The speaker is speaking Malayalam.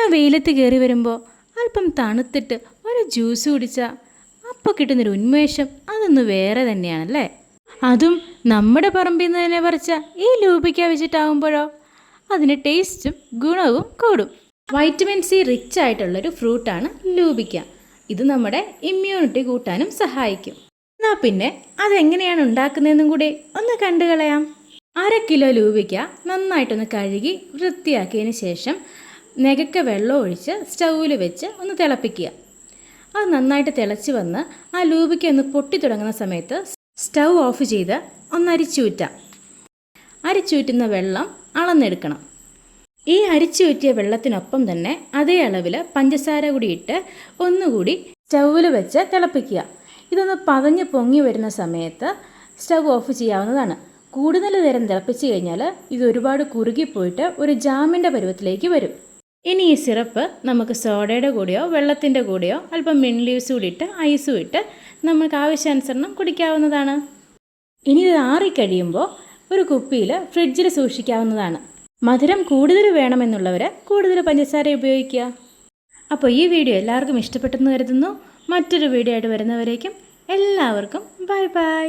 നല്ല വെയിലത്ത് കയറി വരുമ്പോൾ അല്പം തണുത്തിട്ട് ഒരു ജ്യൂസ് കുടിച്ചാൽ അപ്പോൾ കിട്ടുന്നൊരു ഉന്മേഷം അതൊന്ന് വേറെ തന്നെയാണല്ലേ. അതും നമ്മുടെ പറമ്പിൽ നിന്ന് തന്നെ പറിച്ച ഈ ലൂബിക്ക വെച്ചിട്ടാകുമ്പോഴോ അതിന് ടേസ്റ്റും ഗുണവും കൂടും. വൈറ്റമിൻ സി റിച്ച് ആയിട്ടുള്ളൊരു ഫ്രൂട്ടാണ് ലൂബിക്ക. ഇത് നമ്മുടെ ഇമ്മ്യൂണിറ്റി കൂട്ടാനും സഹായിക്കും. എന്നാൽ പിന്നെ അതെങ്ങനെയാണ് ഉണ്ടാക്കുന്നതെന്നും കൂടി ഒന്ന് കണ്ടു കളയാം. 1/2 കിലോ ലൂബിക്ക നന്നായിട്ടൊന്ന് കഴുകി വൃത്തിയാക്കിയതിന് ശേഷം നെകക്ക വെള്ളം ഒഴിച്ച് സ്റ്റൗവിൽ വെച്ച് ഒന്ന് തിളപ്പിക്കുക. അത് നന്നായിട്ട് തിളച്ച് വന്ന് ആ ലൂബിക്ക ഒന്ന് പൊട്ടി തുടങ്ങുന്ന സമയത്ത് സ്റ്റൗ ഓഫ് ചെയ്ത് ഒന്ന് അരിച്ചൂറ്റാം. അരിച്ചൂറ്റുന്ന വെള്ളം അളന്നെടുക്കണം. ഈ അരിച്ചൂറ്റിയ വെള്ളത്തിനൊപ്പം തന്നെ അതേ അളവിൽ പഞ്ചസാര കൂടി ഇട്ട് ഒന്നുകൂടി സ്റ്റൗവിൽ വെച്ച് തിളപ്പിക്കുക. ഇതൊന്ന് പതഞ്ഞ് പൊങ്ങി വരുന്ന സമയത്ത് സ്റ്റൗ ഓഫ് ചെയ്യാവുന്നതാണ്. കൂടുതൽ നേരം തിളപ്പിച്ച് കഴിഞ്ഞാൽ ഇത് ഒരുപാട് കുറുകിപ്പോയിട്ട് ഒരു ജാമിൻ്റെ പരുവത്തിലേക്ക് വരും. ഇനി ഈ സിറപ്പ് നമുക്ക് സോഡയുടെ കൂടെയോ വെള്ളത്തിൻ്റെ കൂടെയോ അല്പം മിൻറ്റ് ലീവ്സ് കൂടി ഇട്ട് ഐസും ഇട്ട് നമുക്ക് ആവശ്യാനുസരണം കുടിക്കാവുന്നതാണ്. ഇനി ഇത് ആറിക്കഴിയുമ്പോൾ ഒരു കുപ്പിയിൽ ഫ്രിഡ്ജിൽ സൂക്ഷിക്കാവുന്നതാണ്. മധുരം കൂടുതൽ വേണമെന്നുള്ളവർ കൂടുതൽ പഞ്ചസാര ഉപയോഗിക്കുക. അപ്പോൾ ഈ വീഡിയോ എല്ലാവർക്കും ഇഷ്ടപ്പെട്ടെന്ന് കരുതുന്നു. മറ്റൊരു വീഡിയോ ആയിട്ട് വരുന്നവരേക്കും എല്ലാവർക്കും ബൈ ബൈ.